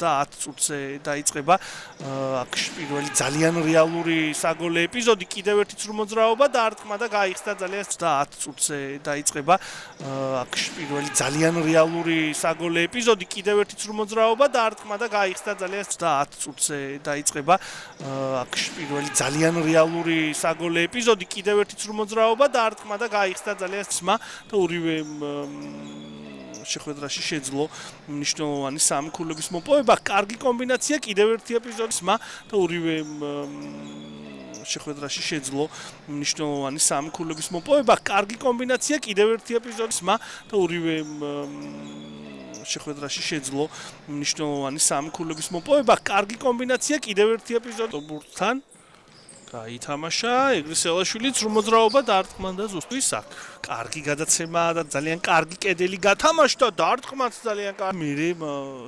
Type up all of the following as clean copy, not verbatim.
10 წუთზე დაიწყება აქ პირველი ძალიან რეალური საგოლე ეპიზოდი კიდევ ერთი ცრუმოძრაობა და არტყმა და გაიხსნა ძალიან 10 წუთზე დაიწყება აქ პირველი ძალიან რეალური საგოლე ეპიზოდი კიდევ ერთი ცრუმოძრაობა და არტყმა და გაიხსნა ძალიან 10 წუთზე დაიწყება აქ პირველი ძალიან რეალური საგოლე ეპიზოდი კიდევ ერთი ცრუმოძრაობა და არტყმა და გაიხსნა ძალიან სმა და ორივე შეხვედრაში შეძლო მნიშვნელოვანი სამი ქულების მოპოვება. კარგი კომბინაცია კიდევ ერთი ეპიზოდის მა და ორივე შეხვედრაში შეძლო მნიშვნელოვანი სამი ქულების მოპოვება. კარგი კომბინაცია კიდევ ერთი ეპიზოდის მა და ორივე შეხვედრაში შეძლო მნიშვნელოვანი სამი ქულების მოპოვება. კარგი კომბინაცია კიდევ ერთი ეპიზოდი ბურთთან გაითამაშა ეგრისელაშვილი ცრუმოძრაობა დაარტყმა და ზუსტის აქ კარგი გადაცემა და ძალიან კარგი კედელი გათამაშდა დაარტყმაც ძალიან კარგი მერე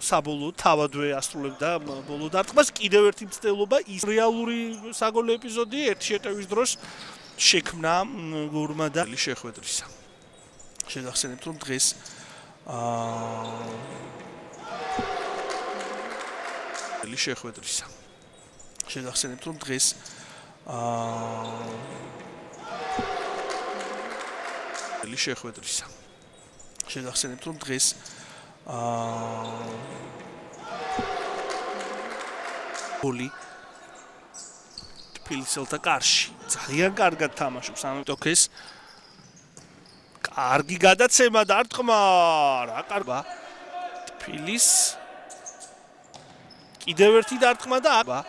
საბოლოოდ თავადვე ასრულებდა ბოლო დაარტყმას კიდევ ერთი მცდელობა ის რეალური საგოლე ეპიზოდი ერთი შეტევის დროს შექმნა გურმა და შეხვედრისა შეგახსენებთ რომ დღეს შეხვედრისა შეგახსენებთ რომ დღეს შეხვედრისა შეგახსენებთ რომ დღეს გოლი თბილისელთა კარში ძალიან კარგად თამაშობს ამ ტოკეს კარგი გადაცემა და არტყმა რა კარგა თბილის კიდევ ერთი დარტყმა და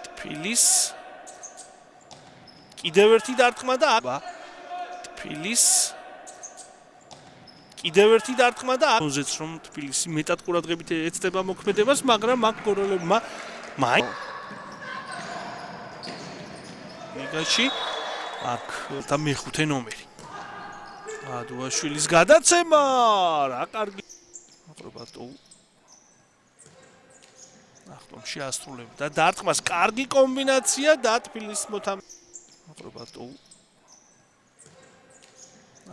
თბილის კიდევ ერთი დარტყმა და თბილის კიდევ ერთი დარტყმა და ოზეც რომ თბილისი მეტად ყურადღებით ეცდება მოქმედებას, მაგრამ აქ გოროლებმა ლიგაში აქ და მეხუთე ნომერი. ადუაშვილის გადაცემა რა კარგი აკრობატო ახტომში ასრულებდა დარტყმას კარგი კომბინაცია და თბილის მოთამაშე აკრობატო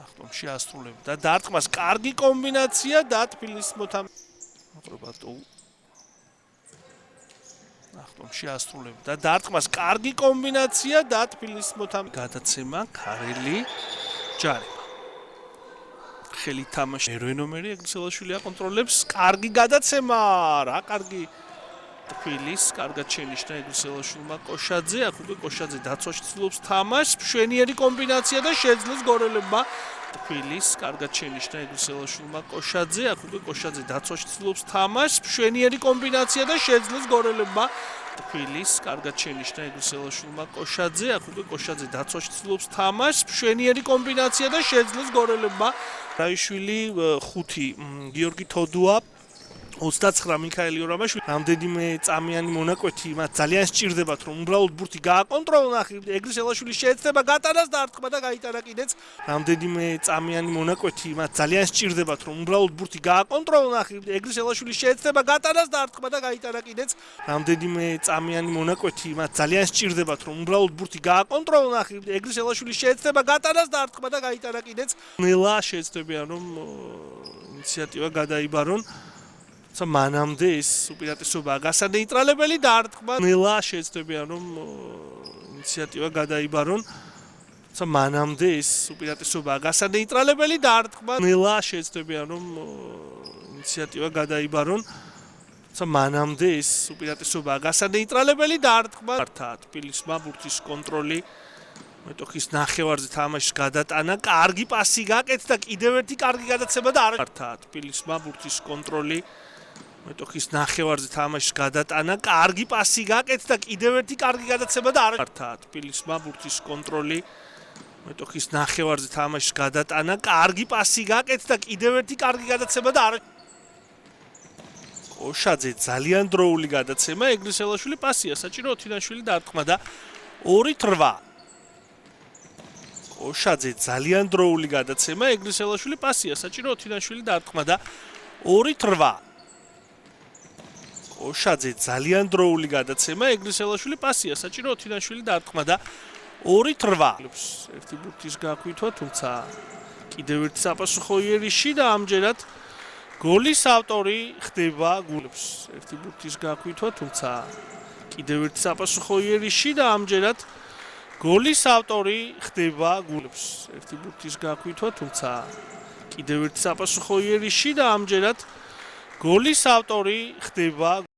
ახტომში ასრულებდა დარტყმას კარგი კომბინაცია და თბილის მოთამაშე აკრობატო ახტომში ასრულებდა დარტყმას კარგი კომბინაცია და თბილის მოთამაშე გადაცემა ქარელი ჯარი ხელი თამაში მერვე ნომერი ეგრისელაშვილი აკონტროლებს კარგი გადაცემა რა კარგი თბილის კარგად შენიშნა ეგრისელაშვილმა კოშაძე აქ უკვე კოშაძე დაცვაში ცდილობს თამაშს მშვენიერი კომბინაცია და შეძლეს გორელებმა თბილის კარგად შენიშნა ეგრისელაშვილმა კოშაძე აქ უკვე კოშაძე დაცვაში ცდილობს თამაშს მშვენიერი კომბინაცია და შეძლეს გორელებმა თბილის კარგად შენიშნა ეგრისელაშვილმა კოშაძე აქ უკვე კოშაძე დაცვაში ცდილობს თამაშს მშვენიერი კომბინაცია და შეძლეს გორელებმა რაიშვილი 5 გიორგი თოდუა 29 მიქაელი ორამაშვილი რამდენიმე წამიანი მონაკვეთი მათ ძალიან სჭირდებათ რომ უბრალოდ ბურთი გააკონტროლონ ეგრისელაშვილი შეეცდება გატანას და არტყმა და გაიტანა კიდეც რამდენიმე წამიანი მონაკვეთი მათ ძალიან სჭირდებათ რომ უბრალოდ ბურთი გააკონტროლონ ეგრისელაშვილი შეეცდება გატანას და არტყმა და გაიტანა კიდეც რამდენიმე წამიანი მონაკვეთი მათ ძალიან სჭირდებათ რომ უბრალოდ ბურთი გააკონტროლონ ეგრისელაშვილი შეეცდება გატანას და არტყმა და გაიტანა კიდეც ნელა შეეცდებიან რომ ინიციატივა გადაიბარონ მანამდე ეს უპირატესობაა გასანეიტრალებელი და არტყმა ნელა შეეცდებიან რომ ინიციატივა გადაიბარონ მანამდე ეს უპირატესობაა გასანეიტრალებელი და არტყმა ნელა შეეცდებიან რომ ინიციატივა გადაიბარონ მანამდე ეს უპირატესობაა გასანეიტრალებელი და არტყმა თბილისმა ბურთის კონტროლი მეტოქის ნახევარზე თამაშის გადატანა კარგი პასი გაკეთდა კიდევ ერთი კარგი გადაცემა და თბილისმა ბურთის კონტროლი მეტოქის ნახევარზე თამაშის გადატანა კარგი პასი გაკეთდა კიდევ ერთი კარგი გადაცემა და თბილისმა ბურთის კონტროლი მეტოქის ნახევარზე თამაშის გადატანა კარგი პასი გაკეთდა კიდევ ერთი კარგი გადაცემა და კოშაძე ძალიან დროული გადაცემა ეგრისელაშვილი პასია საჭირო ოთინაშვილი დარტყმა და 2-8 კოშაძე ძალიან დროული გადაცემა ეგრისელაშვილი პასია საჭირო ოთინაშვილი დარტყმა და 2-8 კოშაძე ძალიან დროული გადაცემა ეგრისელაშვილი პასია საჭირო ოთინაშვილი დარტყმა და 2-8 ერთი ბურთის გაქვითვა თუმცა კიდევ ერთი საპასუხო იერიში და ამჯერად გოლის ავტორი ხდება გულებს. ერთი ბურთის გაქვითვა, თუმცა კიდევ ერთი საპასუხო იერიში და ამჯერად გოლის ავტორი ხდება გულებს. ერთი ბურთის გაქვითვა, თუმცა კიდევ ერთი საპასუხო იერიში და ამჯერად გოლის ავტორი ხდება